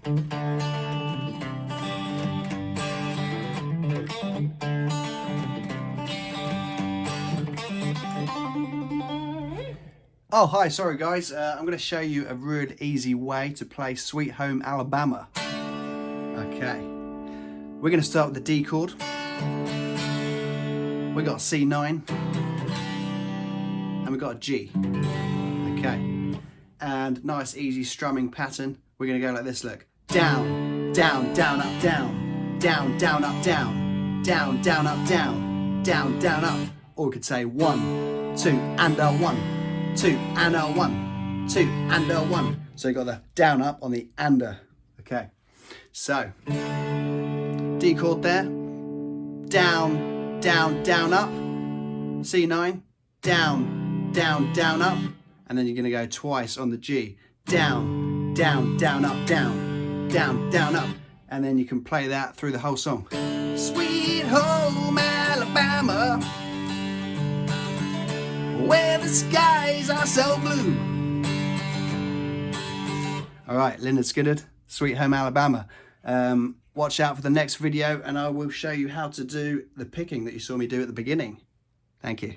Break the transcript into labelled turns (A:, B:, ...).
A: Oh, hi, sorry guys. I'm going to show you a real easy way to play Sweet Home Alabama. Okay, we're going to start with the D chord. We got a C9 and we got a G. Okay, and nice easy strumming pattern. We're going to go like this, look. Down, down, down, up, down, down, down, up, down, down, down, up, down, down, down, up. Or we could say 1, 2, and a 1. 2 and a 1, 2 and a 1. So you got the down up on the and-a. Okay, so D chord there, down, down, down, up, C9, down, down, down, up, and then you're gonna go twice on the G, down, down, down, up, down, down, down, up, and then you can play that through the whole song. Sweet home Alabama, where the skies are so blue. All right, Lynyrd Skynyrd, Sweet Home Alabama. Watch out for the next video and I will show you how to do the picking that you saw me do at the beginning. Thank you.